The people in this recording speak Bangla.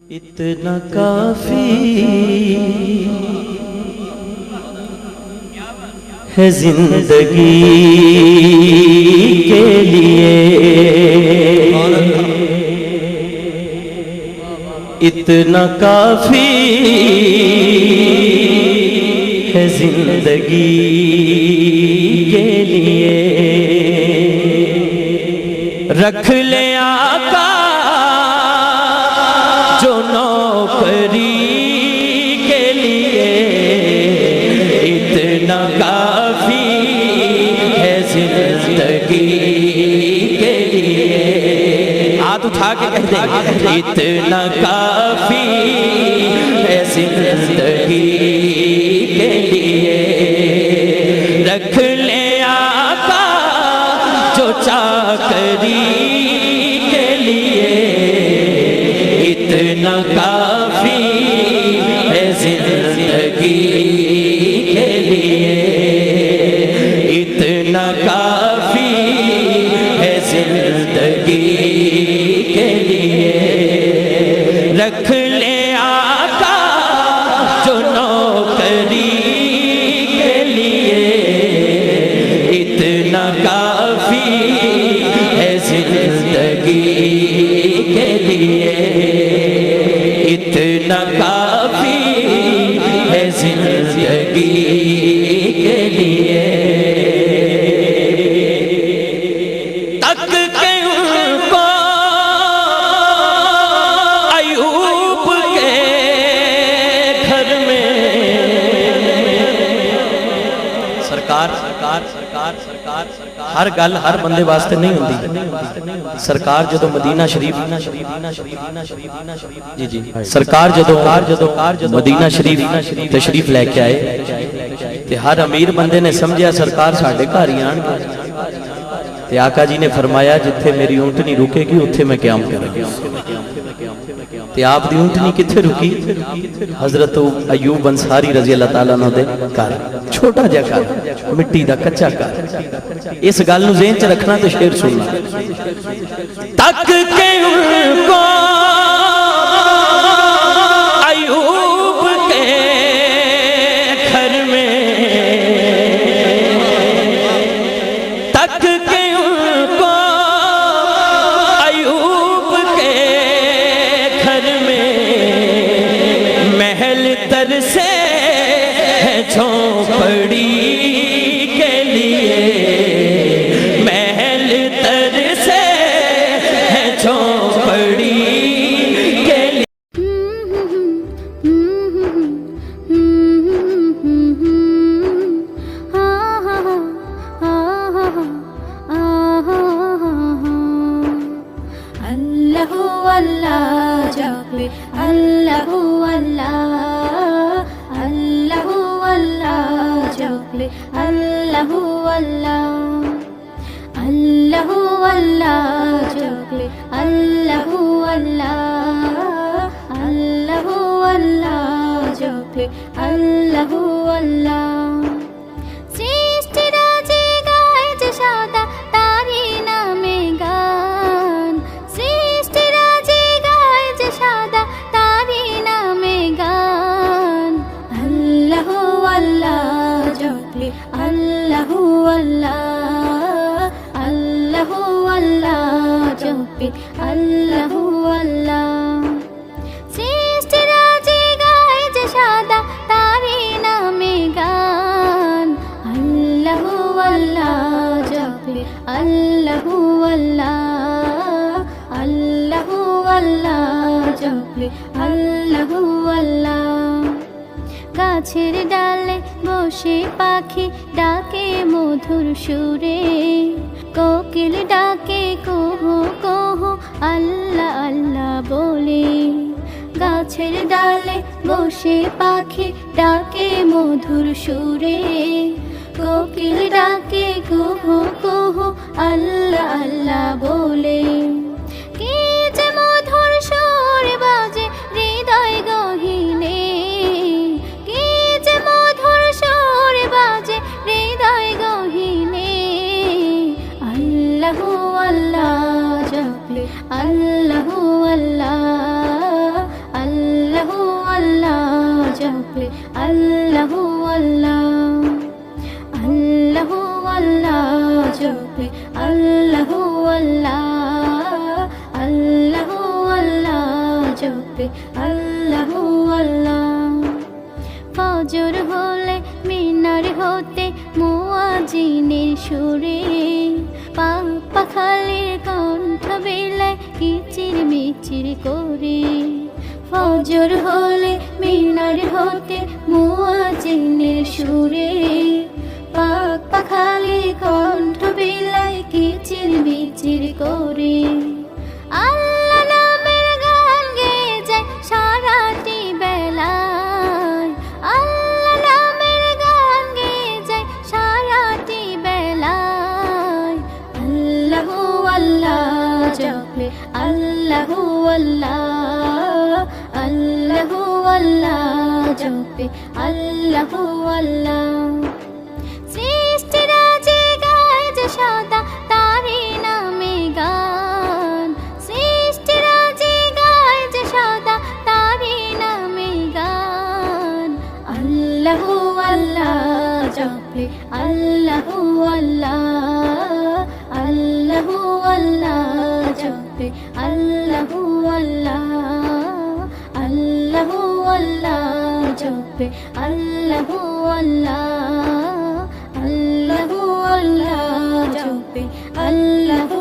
اتنا کافی ہے زندگی کے لیے، اتنا کافی ہے زندگی کے لیے، رکھ لے آقا جو نوکری کے لیے، اتنا کافی ہے زندگی کے لیے۔ ہاتھ اٹھا کے کہہ دیں، اتنا کافی ہے زندگی کے لیے، رکھ لے آقا جو چاکری کے لیے، اتنا کافی ہے زندگی کے لیے، اتنا کافی ہے زندگی کے لیے، رکھ لے آقا جو نوکری کے لیے، اتنا کافی ہے زندگی کے لیے، اتنا کافی ہے زندگی کے لیے۔ تک کے ان کو ایوب کے گھر میں سرکار ہر گل ہر بندے واسطے نہیں ہوندی۔ سرکار جدو مدینہ شریف جی سرکار جدو مدینہ شریف تشریف لے کے آئے تے ہر امیر بندے نے سمجھیا سرکار ساڈے گھر ہی آن گے، تے آقا جی نے فرمایا جتھے میری اونٹنی رکے گی اتھے میں قیام کروں گا۔ تے آپ دی اونٹنی کتھے رکی؟ حضرت ایوب انصاری رضی اللہ تعالیٰ عنہ دے گھر، چھوٹا جا گھر، مٹی دا کچا گھر۔ اس گل نو ذہن چ رکھنا تے شعر سننا۔ تک کے ان کو ایوب کے گھر میں، تک کے ان کو ایوب کے گھر میں، محل تر سے ہے جھونپڑی کے لیے، محل تر سے ہے جھونپڑی کے لیے۔ اللہ اللہ جپے، اللہ اللہ، اللہ اللہ جپے، اللہ اللہ، اللہ اللہ جپے، اللہ اللہ، اللہ اللہ جپے، اللہ اللہ۔ সৃষ্টিরাজি গায় যে সদা তারি নামে গান, সৃষ্টিরাজি গায় যে সদা তারি নামে গান। আল্লাহ আল্লাহ জপে, আল্লাহ আল্লাহ, আল্লাহ আল্লাহ জপে, আল্লাহ আল্লাহ। সৃষ্টিরাজি গায় যে সদা তারি নামে গান। আল্লাহ আল্লাহ জপে, আল্লাহ আল্লাহ, আল্লাহ আল্লাহ জপে, আল্লাহ আল্লাহ। গাছের ডালে বসে পাখি ডাকে মধুর সুরে, কোকিল ডাকে কুহু কুহু আল্লাহ আল্লাহ বলে। গাছের ডালে বসে পাখি ডাকে মধুর সুরে, কোকিল ডাকে কুহু কুহু আল্লাহ আল্লাহ বলে। কি যে মধুর সুর বাজে হৃদয় গহীনে, কি যে মধুর সুর বাজে হৃদয় গহীনে। আল্লাহ আল্লাহ জপে, আল্লাহ আল্লাহ, জপে আল্লাহু আল্লাহ। ফজর হলে মিনার হতে মুয়াজ্জিনের সুরে পাক পাখালির কণ্ঠ বিলায় কিচির মিচির করে। ফজর হলে মিনার হতে মুয়াজ্জিনের সুরে পাক পাখালির কণ্ঠ বিলায় কিচির মিচির করে। আল্লাহ নামের গান গেয়ে যায় সারাটি বেলায়, আল্লাহ নামের গান গেয়ে যায় সারাটি বেলায়। আল্লাহু আল্লাহ জপে আল্লাহু আল্লাহ, আল্লাহু আল্লাহ জপে আল্লাহু আল্লাহ। সৃষ্টিরা যে গায় যে সদা তারি নামে গান, সৃষ্টিরা যে গায় যে সদা তারি নামে গান। আল্লাহু আল্লাহ জপে আল্লাহু আল্লাহ, আল্লাহু আল্লাহ জপে আল্লাহু আল্লাহ, আল্লাহু আল্লাহ জপে আল্লাহু আল্লাহ, আল্লাহু আল্লাহ জপে আল্লাহু